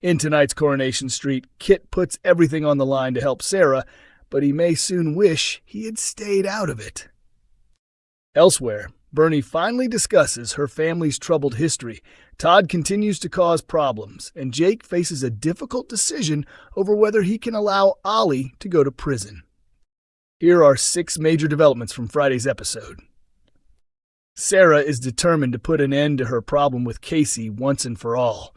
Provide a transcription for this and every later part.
In tonight's Coronation Street, Kit puts everything on the line to help Sarah, but he may soon wish he had stayed out of it. Elsewhere, Bernie finally discusses her family's troubled history. Todd continues to cause problems, and Jake faces a difficult decision over whether he can allow Ollie to go to prison. Here are 6 major developments from Friday's episode. Sarah is determined to put an end to her problem with Kacey once and for all.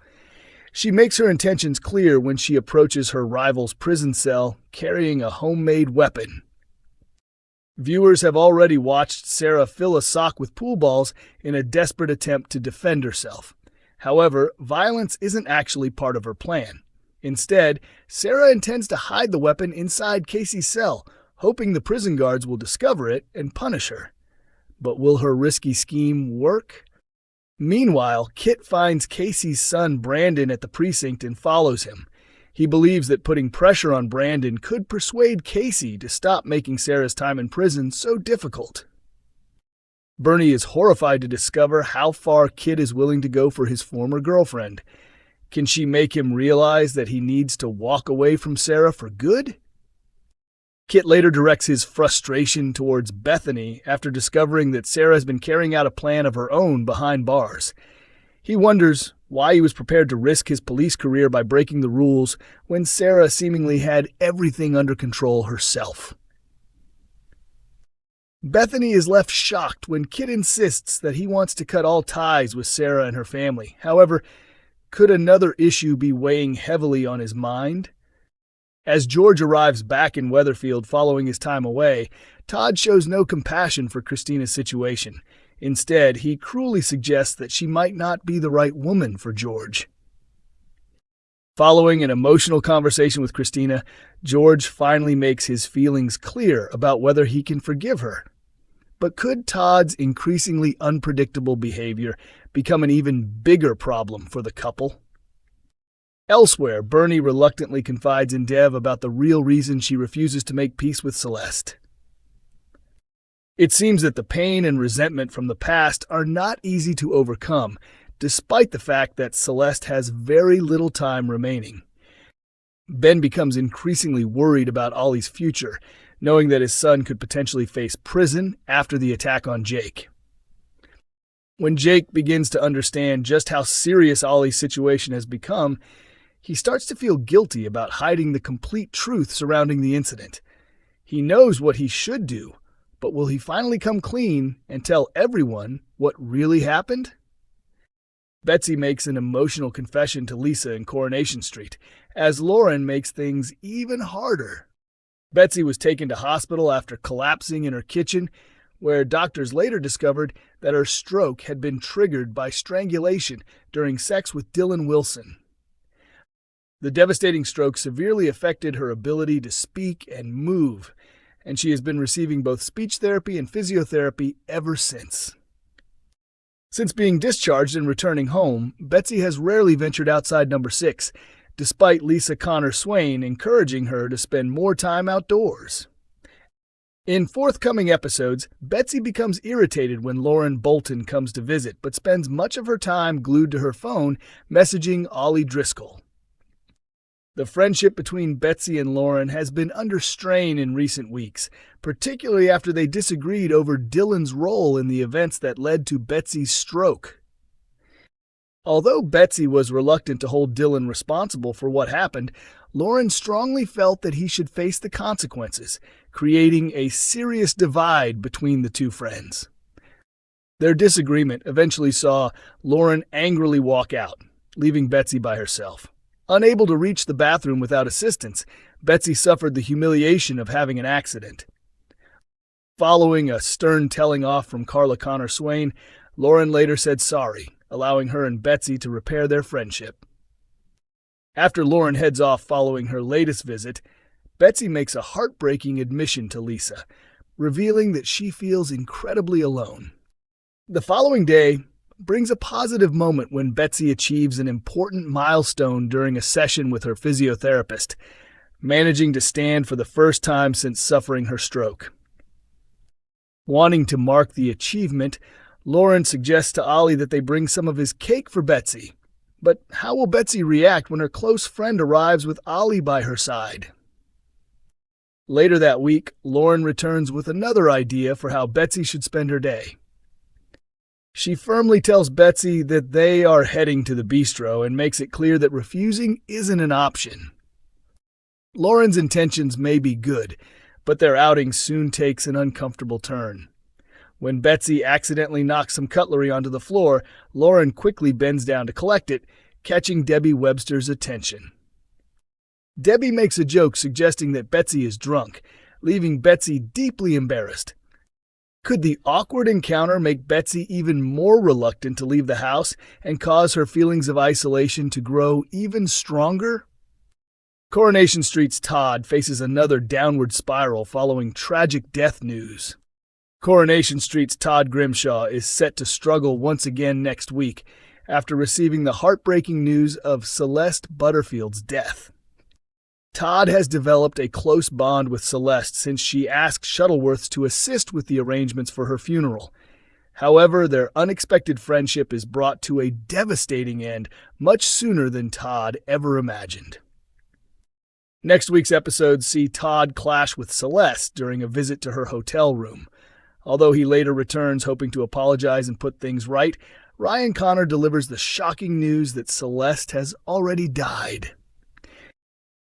She makes her intentions clear when she approaches her rival's prison cell carrying a homemade weapon. Viewers have already watched Sarah fill a sock with pool balls in a desperate attempt to defend herself. However, violence isn't actually part of her plan. Instead, Sarah intends to hide the weapon inside Kacey's cell, hoping the prison guards will discover it and punish her. But will her risky scheme work? Meanwhile, Kit finds Kacey's son Brandon at the precinct and follows him. He believes that putting pressure on Brandon could persuade Kacey to stop making Sarah's time in prison so difficult. Bernie is horrified to discover how far Kit is willing to go for his former girlfriend. Can she make him realize that he needs to walk away from Sarah for good? Kit later directs his frustration towards Bethany after discovering that Sarah has been carrying out a plan of her own behind bars. He wonders why he was prepared to risk his police career by breaking the rules when Sarah seemingly had everything under control herself. Bethany is left shocked when Kit insists that he wants to cut all ties with Sarah and her family. However, could another issue be weighing heavily on his mind? As George arrives back in Weatherfield following his time away, Todd shows no compassion for Christina's situation. Instead, he cruelly suggests that she might not be the right woman for George. Following an emotional conversation with Christina, George finally makes his feelings clear about whether he can forgive her. But could Todd's increasingly unpredictable behavior become an even bigger problem for the couple? Elsewhere, Bernie reluctantly confides in Dev about the real reason she refuses to make peace with Celeste. It seems that the pain and resentment from the past are not easy to overcome, despite the fact that Celeste has very little time remaining. Ben becomes increasingly worried about Ollie's future, knowing that his son could potentially face prison after the attack on Jake. When Jake begins to understand just how serious Ollie's situation has become, he starts to feel guilty about hiding the complete truth surrounding the incident. He knows what he should do, but will he finally come clean and tell everyone what really happened? Betsy makes an emotional confession to Lisa in Coronation Street, as Lauren makes things even harder. Betsy was taken to hospital after collapsing in her kitchen, where doctors later discovered that her stroke had been triggered by strangulation during sex with Dylan Wilson. The devastating stroke severely affected her ability to speak and move, and she has been receiving both speech therapy and physiotherapy ever since. Since being discharged and returning home, Betsy has rarely ventured outside number 6, despite Lisa Connor Swain encouraging her to spend more time outdoors. In forthcoming episodes, Betsy becomes irritated when Lauren Bolton comes to visit, but spends much of her time glued to her phone messaging Ollie Driscoll. The friendship between Betsy and Lauren has been under strain in recent weeks, particularly after they disagreed over Dylan's role in the events that led to Betsy's stroke. Although Betsy was reluctant to hold Dylan responsible for what happened, Lauren strongly felt that he should face the consequences, creating a serious divide between the two friends. Their disagreement eventually saw Lauren angrily walk out, leaving Betsy by herself. Unable to reach the bathroom without assistance, Betsy suffered the humiliation of having an accident. Following a stern telling off from Carla Connor Swain, Lauren later said sorry, allowing her and Betsy to repair their friendship. After Lauren heads off following her latest visit, Betsy makes a heartbreaking admission to Lisa, revealing that she feels incredibly alone. The following day brings a positive moment when Betsy achieves an important milestone during a session with her physiotherapist, managing to stand for the first time since suffering her stroke. Wanting to mark the achievement, Lauren suggests to Ollie that they bring some of his cake for Betsy. But how will Betsy react when her close friend arrives with Ollie by her side? Later that week, Lauren returns with another idea for how Betsy should spend her day. She firmly tells Betsy that they are heading to the bistro and makes it clear that refusing isn't an option. Lauren's intentions may be good, but their outing soon takes an uncomfortable turn. When Betsy accidentally knocks some cutlery onto the floor, Lauren quickly bends down to collect it, catching Debbie Webster's attention. Debbie makes a joke suggesting that Betsy is drunk, leaving Betsy deeply embarrassed. Could the awkward encounter make Betsy even more reluctant to leave the house and cause her feelings of isolation to grow even stronger? Coronation Street's Todd faces another downward spiral following tragic death news. Coronation Street's Todd Grimshaw is set to struggle once again next week after receiving the heartbreaking news of Celeste Butterfield's death. Todd has developed a close bond with Celeste since she asked Shuttleworths to assist with the arrangements for her funeral. However, their unexpected friendship is brought to a devastating end much sooner than Todd ever imagined. Next week's episodes see Todd clash with Celeste during a visit to her hotel room. Although he later returns hoping to apologize and put things right, Ryan Connor delivers the shocking news that Celeste has already died.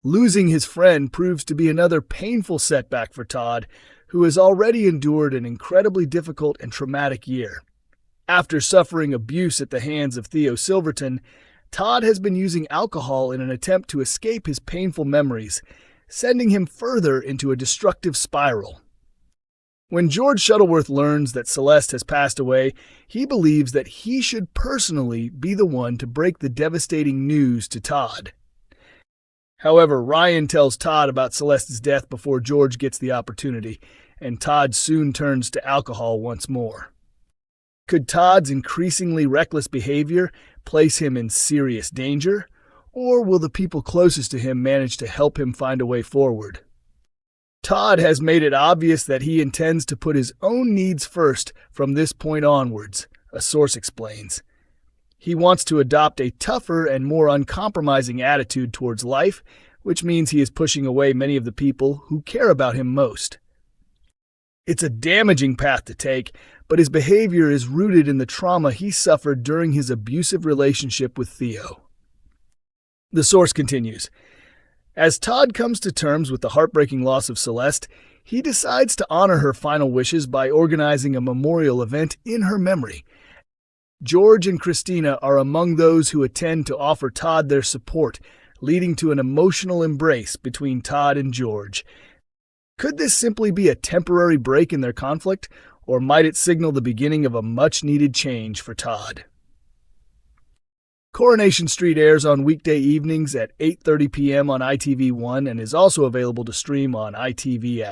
Losing his friend proves to be another painful setback for Todd, who has already endured an incredibly difficult and traumatic year. After suffering abuse at the hands of Theo Silverton, Todd has been using alcohol in an attempt to escape his painful memories, sending him further into a destructive spiral. When George Shuttleworth learns that Celeste has passed away, he believes that he should personally be the one to break the devastating news to Todd. However, Ryan tells Todd about Celeste's death before George gets the opportunity, and Todd soon turns to alcohol once more. Could Todd's increasingly reckless behavior place him in serious danger, or will the people closest to him manage to help him find a way forward? Todd has made it obvious that he intends to put his own needs first from this point onwards, a source explains. He wants to adopt a tougher and more uncompromising attitude towards life, which means he is pushing away many of the people who care about him most. It's a damaging path to take, but his behavior is rooted in the trauma he suffered during his abusive relationship with Theo. The source continues. As Todd comes to terms with the heartbreaking loss of Celeste, he decides to honor her final wishes by organizing a memorial event in her memory. George and Christina are among those who attend to offer Todd their support, leading to an emotional embrace between Todd and George. Could this simply be a temporary break in their conflict, or might it signal the beginning of a much-needed change for Todd? Coronation Street airs on weekday evenings at 8:30 p.m. on ITV1 and is also available to stream on ITV.